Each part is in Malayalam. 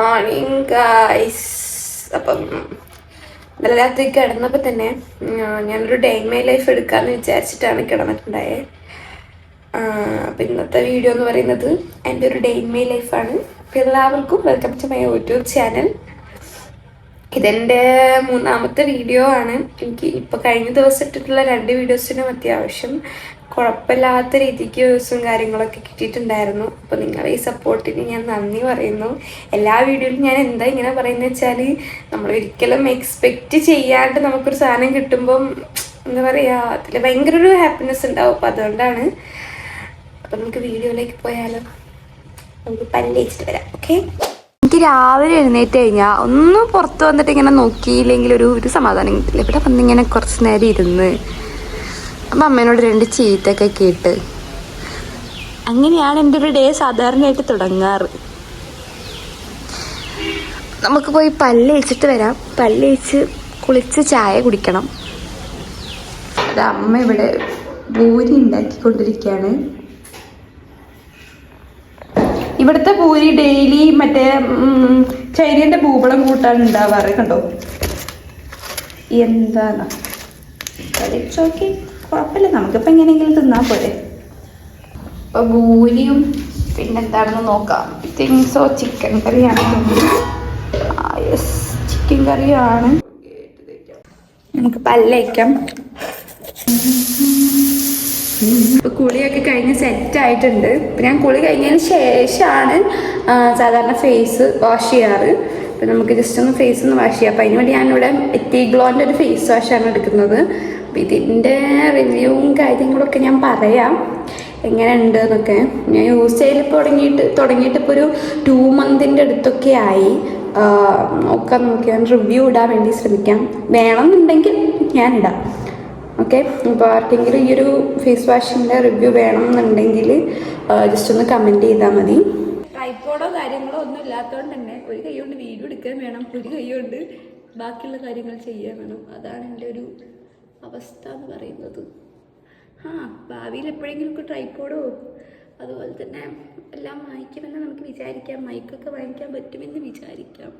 Morning guys. അപ്പം ഇന്നലെ രാത്രി കിടന്നപ്പോൾ തന്നെ ഞാനൊരു ഡേ ഇൻ മൈ ലൈഫ് എടുക്കാമെന്ന് വിചാരിച്ചിട്ടാണ് കിടന്നിട്ടുണ്ടായത്. അപ്പം ഇന്നത്തെ വീഡിയോ എന്ന് പറയുന്നത് എൻ്റെ ഒരു ഡേ ഇൻ മൈ ലൈഫാണ്. അപ്പം എല്ലാവർക്കും welcome to my YouTube channel. ഇതെൻ്റെ മൂന്നാമത്തെ വീഡിയോ ആണ്. എനിക്ക് ഇപ്പോൾ കഴിഞ്ഞ ദിവസം ഇട്ടിട്ടുള്ള 2 വീഡിയോസിനും അത്യാവശ്യം കുഴപ്പമില്ലാത്ത രീതിക്ക് വ്യൂസും കാര്യങ്ങളൊക്കെ കിട്ടിയിട്ടുണ്ടായിരുന്നു. അപ്പോൾ നിങ്ങളെ ഈ സപ്പോർട്ടിന് ഞാൻ നന്ദി പറയുന്നു. എല്ലാ വീഡിയോയിലും ഞാൻ എന്താ ഇങ്ങനെ പറയുന്നത് വെച്ചാൽ, നമ്മൾ ഒരിക്കലും എക്സ്പെക്റ്റ് ചെയ്യാണ്ട് നമുക്കൊരു സാധനം കിട്ടുമ്പം എന്താ പറയുക, അതിൽ ഭയങ്കര ഒരു ഹാപ്പിനെസ് ഉണ്ടാവും. അപ്പോൾ അതുകൊണ്ടാണ്. അപ്പോൾ നമുക്ക് വീഡിയോയിലേക്ക് പോയാലോ. നമുക്ക് പല്ലേച്ചിട്ട് വരാം. ഓക്കെ. എനിക്ക് രാവിലെ എഴുന്നേറ്റ് കഴിഞ്ഞാൽ ഒന്നും പുറത്ത് വന്നിട്ട് ഇങ്ങനെ നോക്കിയില്ലെങ്കിൽ ഒരു സമാധാനം കിട്ടില്ല. ഇവിടെ വന്നിങ്ങനെ കുറച്ച് നേരം ഇരുന്ന് അപ്പം അമ്മേനോട് 2 ചീത്തൊക്കെ കേട്ട് അങ്ങനെയാണ് എൻ്റെ ഒരു ഡേ സാധാരണയായിട്ട് തുടങ്ങാറ്. നമുക്ക് പോയി പല്ലേച്ചിട്ട് വരാം. പല്ലേച്ച് കുളിച്ച് ചായ കുടിക്കണം. അത് അമ്മ ഇവിടെ പൂരി ഉണ്ടാക്കിക്കൊണ്ടിരിക്കുകയാണ്. ഇവിടുത്തെ പൂരി ഡെയിലി മറ്റേ ചൈനയുടെ ഭൂപളം കൂട്ടാണ് ഉണ്ടാവാറ്. കണ്ടോ എന്താണ് ചോക്കി, കുഴപ്പമില്ല, നമുക്കിപ്പോൾ എങ്ങനെയെങ്കിലും തിന്നാൽ പോരെ. അപ്പോൾ പൂരിയും പിന്നെന്താണെന്ന് നോക്കാം. തിങ്സോ ചിക്കൻ കറിയാണ്. യെസ്, ചിക്കൻ കറിയാണ്. നമുക്ക് പല്ലേക്കാം. ഇപ്പോൾ കുളിയൊക്കെ കഴിഞ്ഞ് സെറ്റായിട്ടുണ്ട്. ഇപ്പം ഞാൻ കുളി കഴിഞ്ഞതിന് ശേഷമാണ് സാധാരണ ഫേസ് വാഷ് ചെയ്യാറ്. അപ്പം നമുക്ക് ജസ്റ്റ് ഒന്ന് ഫേസ് ഒന്ന് വാഷ് ചെയ്യാം. അപ്പം അതിന് വേണ്ടി ഞാനിവിടെ എത്തിഗ്ലോൻ്റെ ഒരു ഫേസ് വാഷാണ് എടുക്കുന്നത്. അപ്പം ഇതിൻ്റെ റിവ്യൂവും കാര്യങ്ങളൊക്കെ ഞാൻ പറയാം എങ്ങനെ ഉണ്ട് എന്നൊക്കെ. ഞാൻ യൂസ് ചെയ്യലിപ്പോൾ തുടങ്ങിയിട്ട് ഇപ്പോൾ ഒരു 2 മന്തിൻ്റെ അടുത്തൊക്കെ ആയി. നോക്കാം, നമുക്ക് ഞാൻ റിവ്യൂ ഇടാൻ വേണ്ടി ശ്രമിക്കാം. വേണമെന്നുണ്ടെങ്കിൽ ഞാനിടാം. ഓക്കെ. അപ്പോൾ ആർക്കെങ്കിലും ഈ ഒരു ഫേസ് വാഷിൻ്റെ റിവ്യൂ വേണമെന്നുണ്ടെങ്കിൽ ജസ്റ്റ് ഒന്ന് കമൻറ്റ് ചെയ്താൽ മതി. ട്രൈപ്പോഡോ കാര്യങ്ങളോ ഒന്നും ഇല്ലാത്തതുകൊണ്ട് തന്നെ ഒരു കൈ കൊണ്ട് വീഡിയോ എടുക്കാൻ വേണം, ഒരു കൈ കൊണ്ട് ബാക്കിയുള്ള കാര്യങ്ങൾ ചെയ്യാൻ വേണം. അതാണ് എൻ്റെ ഒരു അവസ്ഥ എന്ന് പറയുന്നത്. ഭാവിയിൽ എപ്പോഴെങ്കിലുമൊക്കെ ട്രൈപ്പോഡോ അതുപോലെ തന്നെ എല്ലാം വാങ്ങിക്കുമെന്ന് നമുക്ക് വിചാരിക്കാം. മൈക്കൊക്കെ വാങ്ങിക്കാൻ പറ്റുമെന്ന് വിചാരിക്കാം.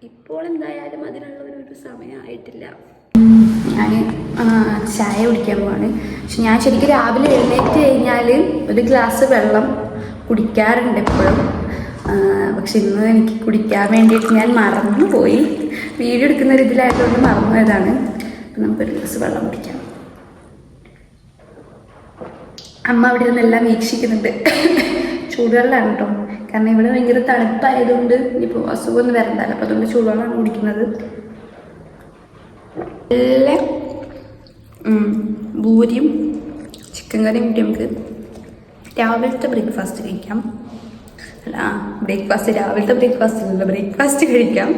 ഇപ്പോൾ എന്തായാലും അതിനുള്ള ഒരു സമയമായിട്ടില്ല. ഞാൻ ചായ കുടിക്കാൻ പോവാണ്. പക്ഷെ ഞാൻ ശരിക്കും രാവിലെ എഴുന്നേറ്റ് കഴിഞ്ഞാൽ ഒരു ഗ്ലാസ് വെള്ളം കുടിക്കാറുണ്ട് എപ്പോഴും. പക്ഷെ ഇന്ന് എനിക്ക് കുടിക്കാൻ വേണ്ടിയിട്ട് ഞാൻ മറന്നുപോയി. വീഡിയോ എടുക്കുന്ന ഒരു ഇതിലായതുകൊണ്ട് മറന്നുപോയതാണ്. അപ്പം നമുക്കൊരു ഗ്ലാസ് വെള്ളം കുടിക്കാം. അമ്മ അവിടെ നിന്നെല്ലാം വീക്ഷിക്കുന്നുണ്ട്. ചൂടുവെള്ളമാണ് കേട്ടോ. കാരണം ഇവിടെ ഭയങ്കര തണുപ്പായതുകൊണ്ട് ഇപ്പോൾ അസുഖമൊന്നും വരണ്ടല്ലോ. അപ്പോൾ അതുകൊണ്ട് ചൂടുവെള്ളമാണ് കുടിക്കുന്നത്. നല്ല പൂരിയും ചിക്കൻ കറിയും കൂടി നമുക്ക് രാവിലത്തെ ബ്രേക്ക്ഫാസ്റ്റ് കഴിക്കാം. രാവിലത്തെ ബ്രേക്ക്ഫാസ്റ്റ് കഴിക്കാം.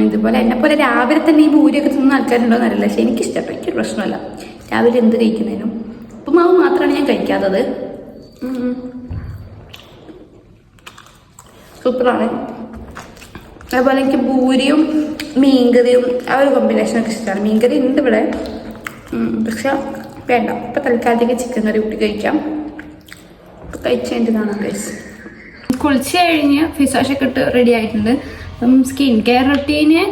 ഇതുപോലെ എന്നെപ്പോലെ രാവിലെ തന്നെ ഈ പൂരിയൊക്കെ തിന്നുന്ന ആൾക്കാരുണ്ടോ എന്നറിയില്ല. പക്ഷെ എനിക്കിഷ്ടപ്പെട്ടു. എനിക്കൊരു പ്രശ്നമല്ല രാവിലെ എന്ത് കഴിക്കുന്നതിനും. ഉപ്പുമാവ് മാത്രമാണ് ഞാൻ കഴിക്കാത്തത്. സൂപ്പറാണ്. അതുപോലെ എനിക്ക് പൂരിയും മീൻകറിയും ആ ഒരു കോമ്പിനേഷനൊക്കെ ഇഷ്ടമാണ്. മീൻകറി ഉണ്ട് ഇവിടെ, പക്ഷെ വേണ്ട. ഇപ്പം തൽക്കാലത്തേക്ക് ചിക്കൻ കറി കൂട്ടി കഴിക്കാം. കഴിച്ച് കഴിഞ്ഞിട്ട് കാണാം ഗൈസ്. കുളിച്ച് കഴിഞ്ഞ് ഫേസ് വാഷൊക്കെ ഇട്ട് റെഡി ആയിട്ടുണ്ട്. അപ്പം സ്കിൻ കെയർ റൊട്ടീന്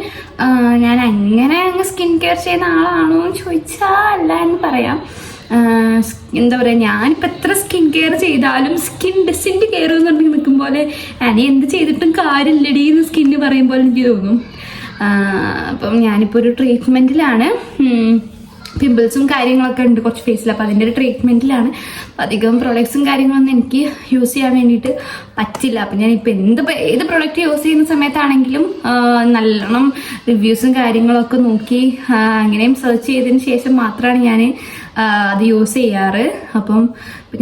ഞാൻ അങ്ങനെ സ്കിൻ കെയർ ചെയ്യുന്ന ആളാണോ എന്ന് ചോദിച്ചാൽ അല്ല എന്ന് പറയാം. എന്താ പറയുക, ഞാനിപ്പോൾ എത്ര സ്കിൻ കെയർ ചെയ്താലും സ്കിൻ ഡിസിൻ്റെ കെയർ എന്നുണ്ടെങ്കിൽ നിൽക്കും പോലെ ഞാൻ എന്ത് ചെയ്തിട്ടും കാര്യമില്ലടി എന്ന് സ്കിന്ന് പറയുമ്പോൾ എനിക്ക് തോന്നും. അപ്പം ഞാനിപ്പോൾ ഒരു ട്രീറ്റ്മെൻറ്റിലാണ്. പിമ്പിൾസും കാര്യങ്ങളൊക്കെ ഉണ്ട് കുറച്ച് ഫേസിൽ. അപ്പോൾ അതിൻ്റെ ഒരു ട്രീറ്റ്മെൻറ്റിലാണ്. അധികം പ്രൊഡക്ട്സും കാര്യങ്ങളൊന്നും എനിക്ക് യൂസ് ചെയ്യാൻ വേണ്ടിയിട്ട് പറ്റില്ല. അപ്പം ഞാനിപ്പോൾ ഏത് പ്രൊഡക്റ്റ് യൂസ് ചെയ്യുന്ന സമയത്താണെങ്കിലും നല്ലോണം റിവ്യൂസും കാര്യങ്ങളൊക്കെ നോക്കി അങ്ങനെയും സെർച്ച് ചെയ്തതിന് ശേഷം മാത്രമാണ് ഞാൻ അത് യൂസ് ചെയ്യാറ്. അപ്പം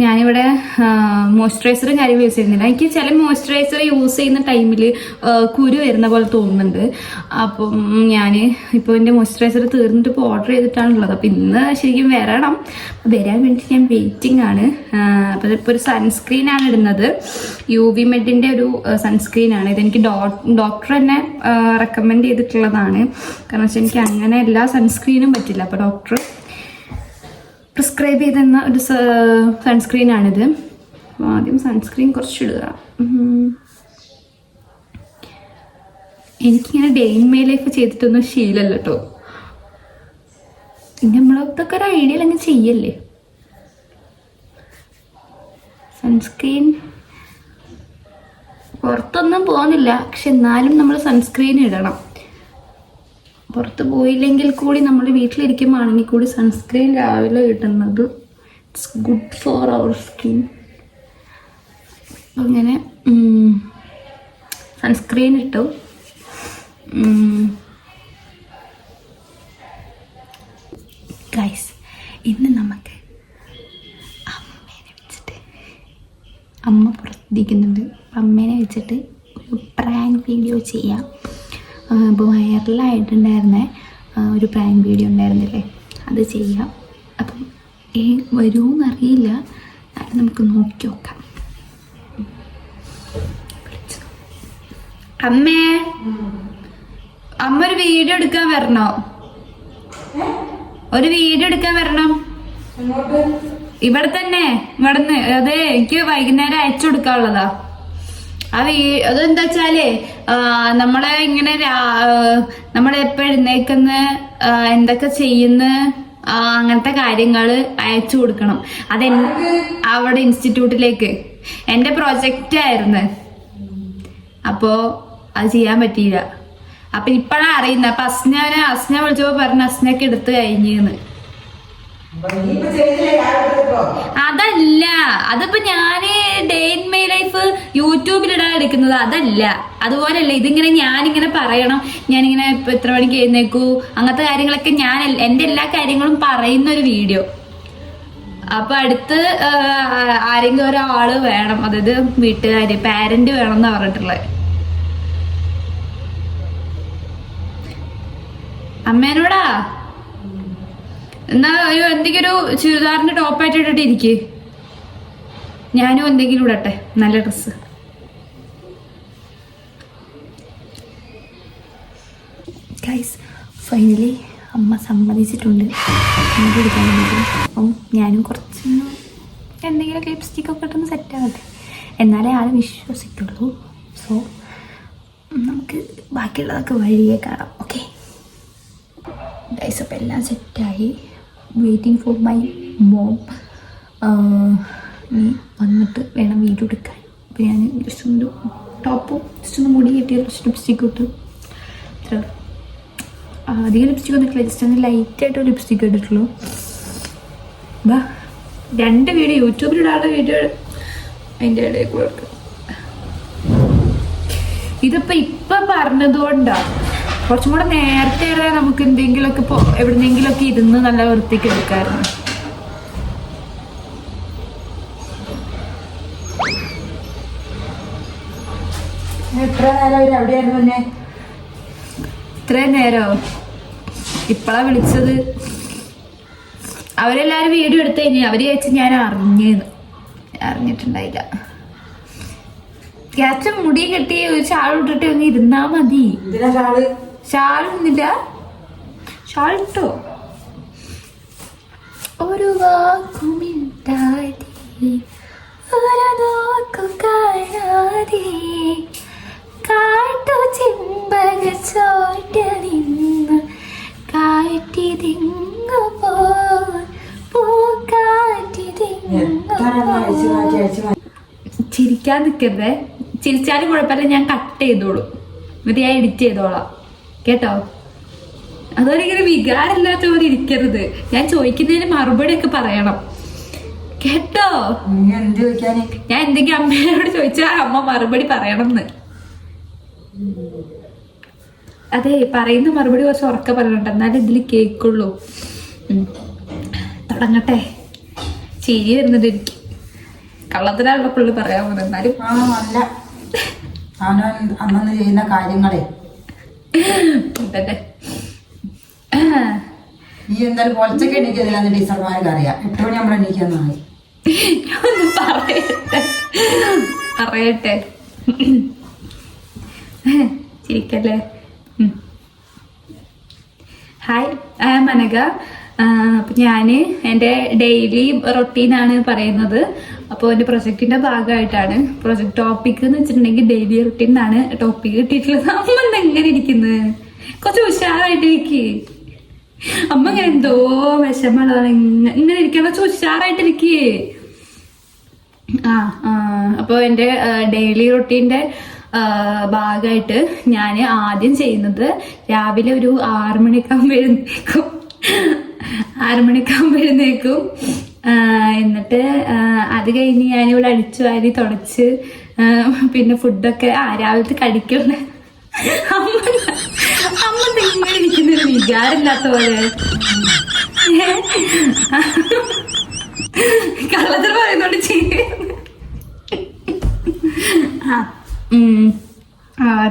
ഞാനിവിടെ മോയ്സ്ചറൈസറും കാര്യം യൂസ് ചെയ്യുന്നില്ല. എനിക്ക് ചില മോയ്സ്ചറൈസർ യൂസ് ചെയ്യുന്ന ടൈമിൽ കുരു വരുന്ന പോലെ തോന്നുന്നുണ്ട്. അപ്പം ഞാൻ ഇപ്പോൾ എൻ്റെ മോയ്സ്ചറൈസർ തീർന്നിട്ട് ഇപ്പോൾ ഓർഡർ ചെയ്തിട്ടാണുള്ളത്. അപ്പോൾ ഇന്ന് ശരിക്കും വരാൻ വേണ്ടിയിട്ട് ഞാൻ വെയിറ്റിംഗ് ആണ്. അപ്പോൾ ഇപ്പോൾ ഒരു സൺസ്ക്രീനാണ് ഇടുന്നത്. UV മെഡിൻ്റെ ഒരു സൺസ്ക്രീനാണ്. ഇതെനിക്ക് ഡോക്ടർ തന്നെ റെക്കമെൻഡ് ചെയ്തിട്ടുള്ളതാണ്. കാരണം വെച്ചാൽ എനിക്ക് അങ്ങനെ എല്ലാ സൺസ്ക്രീനും പറ്റില്ല. അപ്പോൾ ഡോക്ടർ പ്രിസ്ക്രൈബ് ചെയ്തെന്ന ഒരു സൺസ്ക്രീനാണിത്. ആദ്യം സൺസ്ക്രീൻ കുറച്ചിടുക. എനിക്കിങ്ങനെ ഡേ ഇൻ മൈ ലൈഫ് ചെയ്തിട്ടൊന്നും ശീലമല്ല കേട്ടോ. നമ്മളൊക്കെ ഒരു ഐഡിയയിൽ അങ്ങ് ചെയ്യല്ലേ. സൺസ്ക്രീൻ പുറത്തൊന്നും പോകുന്നില്ല, പക്ഷെ എന്നാലും നമ്മൾ സൺസ്ക്രീൻ ഇടണം. പുറത്ത് പോയില്ലെങ്കിൽ കൂടി നമ്മൾ വീട്ടിലിരിക്കുമ്പോഴാണെങ്കിൽ കൂടി സൺസ്ക്രീൻ രാവിലെ ഇടുന്നത് it's good for our skin. അങ്ങനെ സൺസ്ക്രീൻ ഇട്ടു. ഗൈസ്, ഇന്ന് നമുക്ക് അമ്മേനെ വെച്ചിട്ട്, അമ്മ പുറത്തിരിക്കുന്നുണ്ട്, അമ്മേനെ വെച്ചിട്ട് ഒരു പ്രാങ്ക് വീഡിയോ ചെയ്യാം. ഇപ്പോൾ വൈറലായിട്ടുണ്ടായിരുന്ന ഒരു പ്രാങ്ക് വീഡിയോ ഉണ്ടായിരുന്നില്ലേ, അത് ചെയ്യാം. അപ്പം വരുമെന്നറിയില്ല, നമുക്ക് നോക്കി നോക്കാം. അമ്മേ, അമ്മ ഒരു വീഡിയോ എടുക്കാൻ വരണോ? ഒരു വീഡിയോ എടുക്കാൻ വരണം. ഇവിടെ തന്നെ, ഇവിടുന്ന്. അതെ, എനിക്ക് വൈകുന്നേരം അയച്ചു കൊടുക്കാനുള്ളതാ. അതെന്താ വെച്ചാലേ നമ്മളെ ഇങ്ങനെ നമ്മളെപ്പോ എഴുന്നേക്കുന്ന, എന്തൊക്കെ ചെയ്യുന്ന, അങ്ങനത്തെ കാര്യങ്ങള് അയച്ചു കൊടുക്കണം. അവിടെ ഇൻസ്റ്റിറ്റ്യൂട്ടിലേക്ക് എന്റെ പ്രൊജക്റ്റ് ആയിരുന്നു. അപ്പോ അത് ചെയ്യാൻ പറ്റിയില്ല. അപ്പൊ ഇപ്പഴാ അറിയുന്നത്. അപ്പൊ അസ്ന വിളിച്ചപ്പോ പറഞ്ഞ അസ്നക്ക് എടുത്ത് കഴിഞ്ഞെന്ന്. അതല്ല, അതിപ്പോ ഞാന് ഡേ ഇൻ മൈ ലൈഫ് യൂട്യൂബിലിടാൻ എടുക്കുന്നത് അതല്ല. അതുപോലെയല്ല ഇതിങ്ങനെ ഞാനിങ്ങനെ പറയണം, ഞാനിങ്ങനെ ഇപ്പൊ എത്ര മണിക്ക് എഴുന്നേക്കൂ, അങ്ങനത്തെ കാര്യങ്ങളൊക്കെ ഞാൻ എന്റെ എല്ലാ കാര്യങ്ങളും പറയുന്ന ഒരു വീഡിയോ. അപ്പൊ അടുത്ത് ആരെങ്കിലും ഒരാള് വേണം, അതായത് വീട്ടുകാര്, പാരന്റ് വേണം എന്നാ പറഞ്ഞിട്ടുള്ളത്. അമ്മേനോടാ എന്നാ എന്തെങ്കിലും ഒരു ചുരിദാറിന്റെ ടോപ്പായിട്ട് ഇട്ടിട്ട് ഇരിക്ക്, ഞാനും എന്തെങ്കിലും ഇടട്ടെ, നല്ല ഡ്രസ്സ്. ഗൈസ്, ഫൈനലി അമ്മ സമ്മതിച്ചിട്ടുണ്ട് എനിക്ക് എടുക്കാൻ വേണ്ടിയിട്ട്. അപ്പം ഞാനും കുറച്ചൊന്ന് എന്തെങ്കിലുമൊക്കെ ലിപ്സ്റ്റിക്കൊക്കെ ഇട്ടൊന്ന് സെറ്റാകട്ടെ, എന്നാലേ ആളെ വിശ്വസിക്കുള്ളൂ. സോ നമുക്ക് ബാക്കിയുള്ളതൊക്കെ വഴിയേ കാണാം. ഓക്കെ ഗൈസ്, അപ്പം എല്ലാം സെറ്റായി. Waiting for my mom. നീ വന്നിട്ട് വേണം വീഡിയോ എടുക്കാൻ. അപ്പോൾ ഞാൻ ജസ്റ്റ് ഒന്ന് ടോപ്പും ജസ്റ്റ് ഒന്ന് മുടി കെട്ടിയ കുറച്ച് ലിപ്സ്റ്റിക്ക് ഇട്ടു. അധികം ലിപ്സ്റ്റിക് ഒന്നും ഇട്ടില്ല, ജസ്റ്റ് ഒന്ന് ലൈറ്റായിട്ട് ലിപ്സ്റ്റിക്ക് ഇട്ടിട്ടുള്ളൂ. ബാ, 2 വീഡിയോ യൂട്യൂബിലിടാനുള്ള വീഡിയോ അതിൻ്റെ ഇടയിൽ കൂടെ എടുക്കും. ഇതിപ്പോൾ പറഞ്ഞതുകൊണ്ടാണ്. കുറച്ചും കൂടെ നേരത്തെ നമുക്ക് എന്തെങ്കിലുമൊക്കെ എവിടെന്നെങ്കിലുമൊക്കെ ഇരുന്ന് നല്ല വൃത്തിക്ക് എടുക്കാമായിരുന്നു. ഇത്രയും നേരോ? ഇപ്പളാ വിളിച്ചത്. അവരെല്ലാരും വീഡിയോ എടുത്തു കഴിഞ്ഞു. അവര് ചോദിച്ചു ഞാൻ അറിഞ്ഞിട്ടുണ്ടായില്ല. ക്യാച്ച മുടി കെട്ടി ഒരു ഷാൾ ഇട്ടിട്ട് ഒന്ന് ഇരുന്നാ മതി. ഷാളൊന്നില്ല, ഷാൾ ഇട്ടോ. ഒരു വാക്കുമിണ്ടാതെ ഒരു നോക്കു കാണാതെ കാട്ടു ചെമ്പക ചോട്ട നിന്ന് കാറ്റിതിങ്ങു ചിരിക്കാൻ നിൽക്കരുതേ. ചിരിച്ചാലും കുഴപ്പമില്ല, ഞാൻ കട്ട് ചെയ്തോളൂ, എന്നിട്ട് ഞാൻ എഡിറ്റ് ചെയ്തോളാം കേട്ടോ. അതോടിങ്ങനെ വികാരമില്ലാത്ത പോലെ ഇരിക്കരുത്. ഞാൻ ചോദിക്കുന്നതിന് മറുപടി ഒക്കെ പറയണം കേട്ടോ. ഞാൻ എന്തെങ്കിലും അമ്മയോട് ചോദിച്ചാൽ അമ്മ മറുപടി പറയണം എന്ന്. അതെ, പറയുന്ന മറുപടി കുറച്ച് ഉറക്കെ പറയണ്ട, എന്നാലും ഇതിൽ കേൾക്കുള്ളൂ. തുടങ്ങട്ടെ. ചിരി വരുന്നത് എനിക്ക്. കള്ളത്തിനാണല്ലോ പുള്ളി പറയാൻ പോകുന്നത്. എന്നാലും അന്നു ചെയ്യുന്ന കാര്യങ്ങളെ നീ എന്തായാലും പൊളിച്ചൊക്കെ എണീക്കതില്ലാന്ന് ടീച്ചർമാർക്ക് അറിയാം. 8 മണി നമ്മൾ എണീക്കാന്നായി. ഒന്ന് പറയട്ടെ ചിരിക്കല്ലേ. Hi, I am Anagha. അപ്പം ഞാൻ എൻ്റെ ഡെയിലി റൊട്ടീനാണ് പറയുന്നത്. അപ്പോൾ എൻ്റെ പ്രൊജക്റ്റിൻ്റെ ഭാഗമായിട്ടാണ്. പ്രൊജക്ട് ടോപ്പിക് എന്ന് വെച്ചിട്ടുണ്ടെങ്കിൽ ഡെയിലി റുട്ടീൻ എന്നാണ് ടോപ്പിക് കിട്ടിയിട്ടുള്ളത്. അമ്മ എന്താ എങ്ങനെ ഇരിക്കുന്നത്? കുറച്ച് ഉഷാറായിട്ടിരിക്കേ. അമ്മ ഇങ്ങനെ എന്തോ വിഷമമുള്ളതാണ്. ഇങ്ങനെ ഇരിക്കാൻ കുറച്ച് ഉഷാറായിട്ടിരിക്കേ. അപ്പോൾ എൻ്റെ ഡെയിലി റുട്ടീൻ്റെ ഭാഗമായിട്ട് ഞാൻ ആദ്യം ചെയ്യുന്നത് രാവിലെ ഒരു 6 മണിക്കാകുമ്പോൾ എഴുന്നേക്കും. എന്നിട്ട് അത് കഴിഞ്ഞ് ഞാനിവിടെ അടിച്ചു വാരി തുടച്ച് പിന്നെ ഫുഡൊക്കെ രാവിലത്തെ കഴിക്കുള്ള അമ്മ ഇങ്ങനെ ഇരിക്കുന്നൊരു വിചാരമില്ലാത്ത പോലെ കള്ളത്തിൽ പറയുന്നോണ്ട് ചെയ്യുന്നു.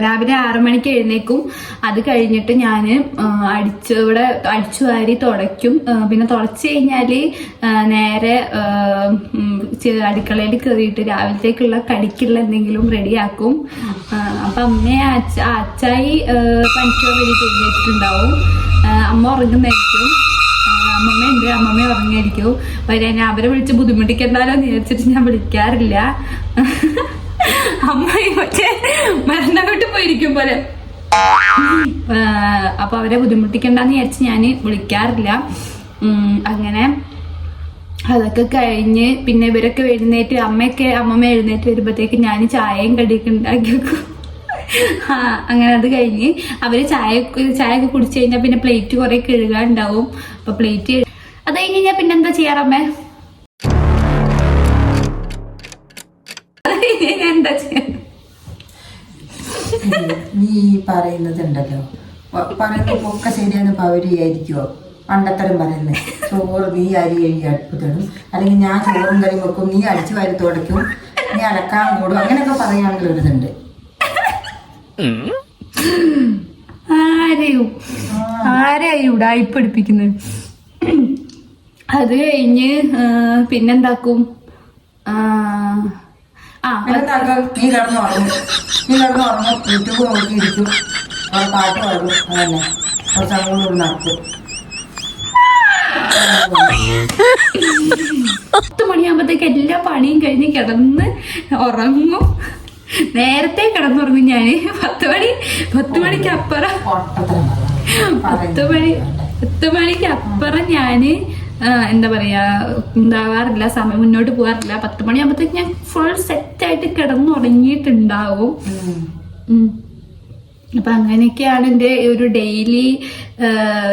രാവിലെ 6 മണിക്ക് എഴുന്നേക്കും. അത് കഴിഞ്ഞിട്ട് ഞാൻ അടിച്ചു വാരി തുടയ്ക്കും. പിന്നെ തുടച്ച് കഴിഞ്ഞാൽ നേരെ അടുക്കളയിൽ കയറിയിട്ട് രാവിലത്തേക്കുള്ള കടിക്കുള്ള എന്തെങ്കിലും റെഡിയാക്കും. അപ്പം അമ്മയെ അച്ചായി പണിക്ക് വേണ്ടിയിട്ട് എഴുന്നേറ്റിട്ടുണ്ടാവും. അമ്മ ഉറങ്ങുന്നതായിരിക്കും. അമ്മമ്മ ഉറങ്ങിയായിരിക്കും. അവരെ വിളിച്ച് ബുദ്ധിമുട്ടിക്കണ്ടാലോ എന്ന് വിചാരിച്ചിട്ട് ഞാൻ വിളിക്കാറില്ല. അമ്മ മറ്റേ മരണം വിട്ട് പോയിരിക്കും പോലെ. അപ്പൊ അവരെ ബുദ്ധിമുട്ടിക്കണ്ടെന്ന് വിചാരിച്ച് ഞാൻ വിളിക്കാറില്ല. അങ്ങനെ അതൊക്കെ കഴിഞ്ഞ് പിന്നെ ഇവരൊക്കെ എഴുന്നേറ്റ് അമ്മമ്മ എഴുന്നേറ്റ് വരുമ്പോഴത്തേക്ക് ഞാൻ ചായയും കടിയൊക്കെ ഉണ്ടാക്കി വെക്കും. അങ്ങനെ അത് കഴിഞ്ഞ് അവര് ചായയൊക്കെ കുടിച്ചു കഴിഞ്ഞാൽ പിന്നെ പ്ലേറ്റ് കുറെ കഴുകാനുണ്ടാവും. അപ്പൊ പ്ലേറ്റ് അത് കഴിഞ്ഞ് കഴിഞ്ഞാൽ പിന്നെന്താ ചെയ്യാറമ്മേ? എന്താ ചെയ്യാ? നീ പറയുന്നതുണ്ടല്ലോ, പറയുന്നപ്പോ ഒക്കെ ശരിയാന്ന് അവര് വിചാരിക്കുവോ? പണ്ടത്തരം പറയുന്നത് ചോറ് നീ അരി കഴുകി അടുപ്പത്തിടും, അല്ലെങ്കിൽ ഞാൻ ചോറും കറി വെക്കും, നീ അടിച്ചു വാരി തുടയ്ക്കും, നീ അലക്കാൻ കൂടും, അങ്ങനെയൊക്കെ പറയാനുള്ള ഒരിതുണ്ട്. ആരെയും ഉടായിപ്പടിപ്പിക്കുന്നത്. അത് കഴിഞ്ഞ് പിന്നെന്താക്കും? നീ കിടന്നുറങ്ങും, യൂട്യൂബ് നോക്കിയിരിക്കും, പാട്ട് പാടും, അതന്നെ കുറച്ച് അങ്ങോട്ട് നടക്കും. 10 മണിയാകുമ്പോഴത്തേക്ക് എല്ലാ പണിയും കഴിഞ്ഞ് കിടന്ന് ഉറങ്ങും. നേരത്തെ കിടന്നുറങ്ങും ഞാൻ. 10 മണിക്കപ്പുറം 10 മണിക്കപ്പുറം ഞാന് എന്താ പറയാ ഉണ്ടാവാറില്ല, സമയം മുന്നോട്ട് പോകാറില്ല. 10 മണിയാകുമ്പോഴത്തേക്ക് ഞാൻ ഫുൾ സെറ്റായിട്ട് കിടന്നുറങ്ങിയിട്ടുണ്ടാവും. അപ്പൊ അങ്ങനെയൊക്കെയാണ് എൻ്റെ ഒരു ഡെയിലി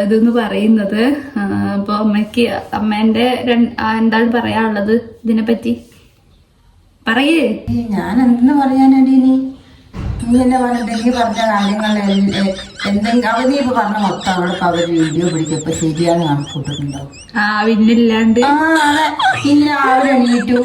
ഇതെന്ന് പറയുന്നത്. അപ്പൊ അമ്മേന്റെ എന്താണ് പറയാനുള്ളത് ഇതിനെപ്പറ്റി? പറയേ. ഞാൻ എന്തെന്ന് പറയാനടി, നീ എന്നെ പറഞ്ഞിട്ട് പറഞ്ഞ കാര്യങ്ങൾ എന്തെങ്കിലും അവധി ഇപ്പൊ പറഞ്ഞ മൊത്തം അവിടെ അവര് വീഡിയോ പിടിക്കപ്പോ ശരിയാണ് കണക്കൂട്ടുന്നുണ്ടാവും. പിന്നില്ലാണ്ട് ഇനി രാവിലെ എണീറ്റു,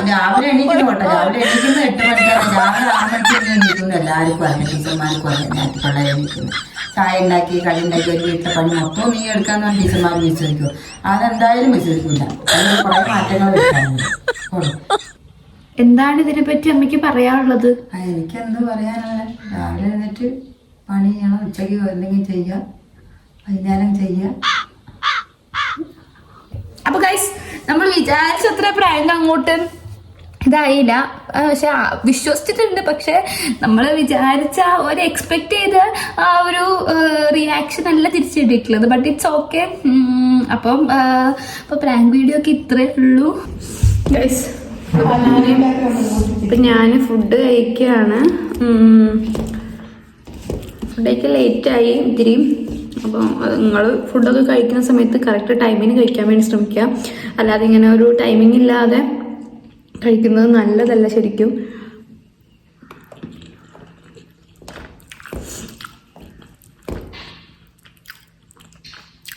രാവിലെ എണീക്കുന്നു പോട്ടെ, രാവിലെ എണീക്കുന്നത് 8 മണിക്കാണ്. രാവിലെ 6 മണിക്ക് എണീക്കുന്നു. എല്ലാവർക്കും അറിയാം, ടീച്ചർമാർക്കും അറിയാം, ഞാറ്റിപ്പിള്ളേരെ എണീക്കുന്നു. ചായ ഉണ്ടാക്കി കടി ഉണ്ടാക്കി ഒരു വീട്ടിലെ പണി മൊത്തം നീ എടുക്കാന്ന് പറഞ്ഞ ടീച്ചർമാർ വിശ്വസിക്കും. അതെന്തായാലും വിശ്വസിക്കില്ല. അതിൽ കുറെ മാറ്റങ്ങൾ വരുത്താറുണ്ട്. എന്താണ് ഇതിനെപ്പറ്റി അമ്മയ്ക്ക് പറയാനുള്ളത്? എനിക്കെന്ത് പറയാനുള്ളത്? രാവിലെ എന്നിട്ട് പണി ചെയ്യണം, ഉച്ചയ്ക്ക് എന്തെങ്കിലും ചെയ്യാം, വൈകുന്നേരം ചെയ്യാം. അപ്പൊ ഗൈസ്, നമ്മൾ വിചാരിച്ചത്ര പ്രാങ്ക് അങ്ങോട്ട് ഇതായില്ല. പക്ഷെ വിശ്വസിച്ചിട്ടുണ്ട്. പക്ഷെ നമ്മൾ വിചാരിച്ച ഒരു എക്സ്പെക്ട് ചെയ്ത ആ ഒരു റിയാക്ഷൻ അല്ല തിരിച്ചു കിട്ടിയിട്ടുള്ളത്. But it's okay. അപ്പം പ്രാങ്ക് വീഡിയോ ഒക്കെ ഇത്രേ ഉള്ളൂ ഗൈസ്. ഇപ്പം ഞാൻ ഫുഡ് കഴിക്കുകയാണ്. ഫുഡ് കഴിക്കാൻ ലേറ്റായി ഇത്തിരി. അപ്പം നിങ്ങൾ ഫുഡൊക്കെ കഴിക്കുന്ന സമയത്ത് കറക്റ്റ് ടൈമിന് കഴിക്കാൻ വേണ്ടി ശ്രമിക്കുക. അല്ലാതെ ഇങ്ങനെ ഒരു ടൈമിംഗ് ഇല്ലാതെ കഴിക്കുന്നത് നല്ലതല്ല ശരിക്കും.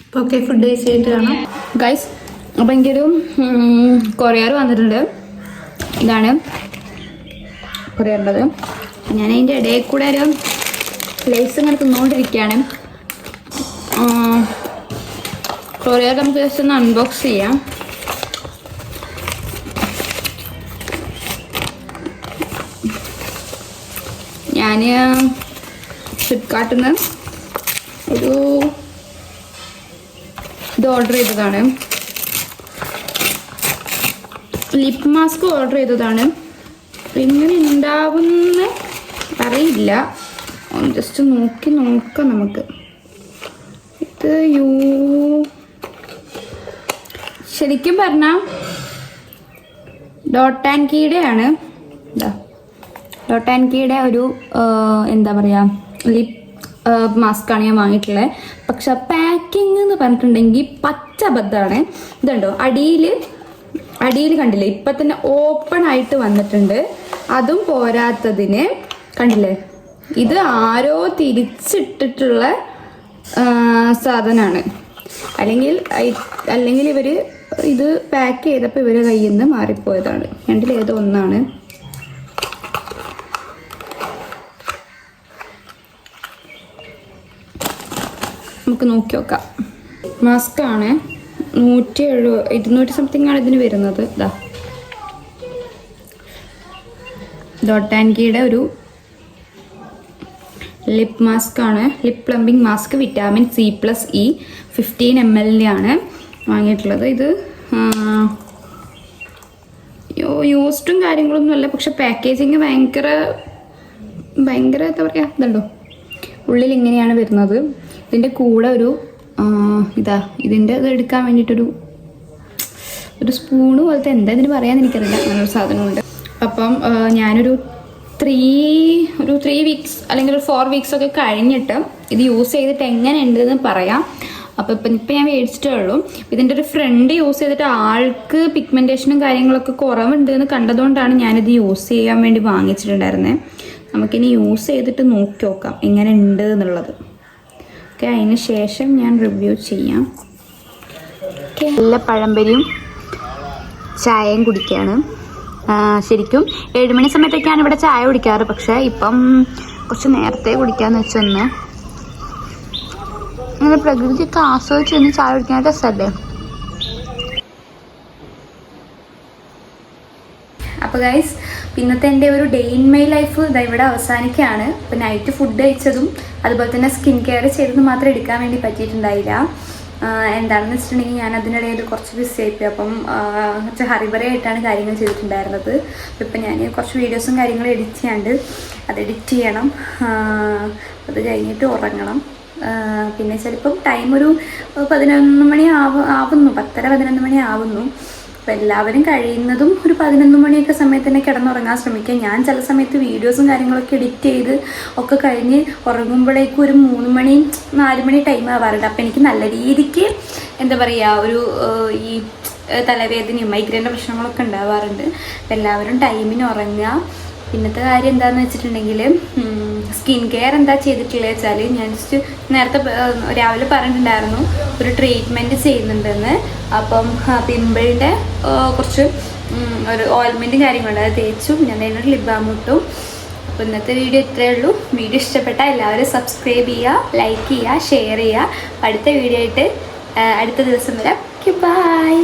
അപ്പോൾ ഓക്കെ, ഫുഡ് കഴിച്ചിട്ട് കാണാം ഗൈസ്. അപ്പം എനിക്കൊരു കൊറിയർ വന്നിട്ടുണ്ട്. ഇതാണ് കൊറിയറുള്ളത്. ഞാൻ അതിൻ്റെ ഇടയിൽ കൂടെ ഒരു ലേസ് ഇങ്ങനെ തിന്നുകൊണ്ടിരിക്കുകയാണ്. കൊറിയർ നമുക്ക് ജസ്റ്റ് ഒന്ന് അൺബോക്സ് ചെയ്യാം. ഞാൻ ഫ്ലിപ്കാർട്ടിൽ നിന്ന് ഇത് ഓർഡർ ചെയ്തതാണ്. ലിപ് മാസ്ക് ഓർഡർ ചെയ്തതാണ്. എങ്ങനെ ഉണ്ടാവുന്ന അറിയില്ല, ജസ്റ്റ് നോക്കാം നമുക്ക്. ഇത് ശരിക്കും പറഞ്ഞാൽ ഡോട്ട് ആൻഡ് കീയുടെ ആണ്. ഡോട്ട് ആൻഡ് കീയുടെ ഒരു എന്താ പറയുക ലിപ് മാസ്കാണ് ഞാൻ വാങ്ങിയിട്ടുള്ളത്. പക്ഷെ പാക്കിംഗ് എന്ന് പറഞ്ഞിട്ടുണ്ടെങ്കിൽ പച്ച അബദ്ധമാണ്. ഇതുണ്ടോ അടിയിൽ കണ്ടില്ലേ, ഇപ്പം തന്നെ ഓപ്പൺ ആയിട്ട് വന്നിട്ടുണ്ട്. അതും പോരാത്തതിന് കണ്ടില്ലേ, ഇത് ആരോ തിരിച്ചിട്ടിട്ടുള്ള സാധനമാണ്. അല്ലെങ്കിൽ ഇവർ ഇത് പാക്ക് ചെയ്തപ്പോൾ ഇവരെ കയ്യിൽ നിന്ന് മാറിപ്പോയതാണ്. രണ്ടിലേതോ ഒന്നാണ്. നമുക്ക് നോക്കി നോക്കാം. മാസ്ക് ആണ് 270 സംതിങ് ആണ് ഇതിന് വരുന്നത്. ഇതാ ഡോട്ട് ആൻഡ് കീയുടെ ഒരു ലിപ് മാസ്ക് ആണ്. Lip plumbing mask vitamin C+E 15 ml ആണ് വാങ്ങിയിട്ടുള്ളത്. ഇത് യൂസ്ഡും കാര്യങ്ങളൊന്നും അല്ല, പക്ഷെ പാക്കേജിങ് ഭയങ്കര എന്താ പറയുക, ഇതുണ്ടോ ഉള്ളിൽ ഇങ്ങനെയാണ് വരുന്നത്. ഇതിൻ്റെ കൂടെ ഒരു ഇത് എടുക്കാൻ വേണ്ടിയിട്ടൊരു സ്പൂണ് പോലത്തെ എന്താ ഇതിന് പറയാമെന്ന് എനിക്കറിയില്ല, അങ്ങനൊരു സാധനമുണ്ട്. അപ്പം ഞാനൊരു 3 വീക്സ് അല്ലെങ്കിൽ ഒരു 4 വീക്സ് ഒക്കെ കഴിഞ്ഞിട്ട് ഇത് യൂസ് ചെയ്തിട്ട് എങ്ങനെ ഉണ്ടെന്ന് പറയാം. അപ്പോൾ ഇപ്പം ഞാൻ മേടിച്ചിട്ടേ ഉള്ളൂ. ഇതിൻ്റെ ഒരു ഫ്രണ്ട് യൂസ് ചെയ്തിട്ട് ആൾക്ക് പിഗ്മെൻറ്റേഷനും കാര്യങ്ങളൊക്കെ കുറവുണ്ട് എന്ന് കണ്ടതുകൊണ്ടാണ് ഞാനിത് യൂസ് ചെയ്യാൻ വേണ്ടി വാങ്ങിച്ചിട്ടുണ്ടായിരുന്നത്. നമുക്കിനി യൂസ് ചെയ്തിട്ട് നോക്കി നോക്കാം എങ്ങനെ ഉണ്ട് എന്നുള്ളത്. ഓക്കെ, അതിന് ശേഷം ഞാൻ റിവ്യൂ ചെയ്യാം. നല്ല പഴംപൊരിയും ചായയും കുടിക്കുകയാണ്. ശരിക്കും 7 മണി സമയത്തൊക്കെയാണ് ഇവിടെ ചായ കുടിക്കാറ്, പക്ഷേ ഇപ്പം കുറച്ച് നേരത്തെ കുടിക്കാന്ന് വെച്ചൊന്ന് അങ്ങനെ പ്രകൃതിയൊക്കെ ആസ്വദിച്ച് ഒന്ന് ചായ കുടിക്കാൻ രസമല്ലേ. അപ്പോൾ ഗൈസ്, പിന്നത്തെ എൻ്റെ ഒരു ഡേ ഇൻ മൈ ലൈഫ് ഇവിടെ അവസാനിക്കുകയാണ്. അപ്പോൾ നൈറ്റ് ഫുഡ് കഴിച്ചതും അതുപോലെ തന്നെ സ്കിൻ കെയർ ചെയ്തതും മാത്രം എടുക്കാൻ വേണ്ടി പറ്റിയിട്ടുണ്ടായില്ല. എന്താണെന്ന് വെച്ചിട്ടുണ്ടെങ്കിൽ ഞാൻ അതിനിടയിൽ കുറച്ച് ബിസി ആയിപ്പോയി. അപ്പം കുറച്ച് ഹറിബറിയായിട്ടാണ് കാര്യങ്ങൾ ചെയ്തിട്ടുണ്ടായിരുന്നത്. ഇപ്പം ഞാൻ കുറച്ച് വീഡിയോസും കാര്യങ്ങളും എഡിറ്റ് ചെയ്യാണ്ട് അത് എഡിറ്റ് ചെയ്യണം. അത് കഴിഞ്ഞിട്ട് ഉറങ്ങണം. പിന്നെ ചിലപ്പം ടൈം ഒരു 11 മണി ആവുന്നു, 10-11 മണി ആവുന്നു. അപ്പോൾ എല്ലാവരും കഴിയുന്നതും ഒരു 11 മണിയൊക്കെ സമയത്ത് തന്നെ കിടന്നുറങ്ങാൻ ശ്രമിക്കുക. ഞാൻ ചില സമയത്ത് വീഡിയോസും കാര്യങ്ങളൊക്കെ എഡിറ്റ് ചെയ്ത് ഒക്കെ കഴിഞ്ഞ് ഉറങ്ങുമ്പോഴേക്കും ഒരു 3 മണി 4 മണി ടൈം ആവാറുണ്ട്. അപ്പോൾ എനിക്ക് നല്ല രീതിക്ക് എന്താ പറയുക ഒരു ഈ തലവേദനയും മൈഗ്രൈൻ്റെ പ്രശ്നങ്ങളൊക്കെ ഉണ്ടാവാറുണ്ട്. അപ്പോൾ എല്ലാവരും ടൈമിന് ഉറങ്ങുക. പിന്നത്തെ കാര്യം എന്താണെന്ന് വെച്ചിട്ടുണ്ടെങ്കിൽ സ്കിൻ കെയർ എന്താ ചെയ്തിട്ടുള്ളത് വെച്ചാൽ, ഞാൻ ജസ്റ്റ് നേരത്തെ രാവിലെ പറഞ്ഞിട്ടുണ്ടായിരുന്നു ഒരു ട്രീറ്റ്മെൻറ്റ് ചെയ്യുന്നുണ്ടെന്ന്. അപ്പം പിമ്പിളിൻ്റെ കുറച്ച് ഒരു ഓയിൽമെൻറ്റും കാര്യങ്ങളുണ്ട്, അത് തേച്ചു. പിന്നെ അതിനൊരു ലിപ് ബാം ഇട്ടു. അപ്പോൾ ഇന്നത്തെ വീഡിയോ ഇത്രയേ ഉള്ളൂ. വീഡിയോ ഇഷ്ടപ്പെട്ടാൽ എല്ലാവരും സബ്സ്ക്രൈബ് ചെയ്യുക, ലൈക്ക് ചെയ്യുക, ഷെയർ ചെയ്യുക. അടുത്ത വീഡിയോ ആയിട്ട് അടുത്ത ദിവസം വരാം. ബൈ.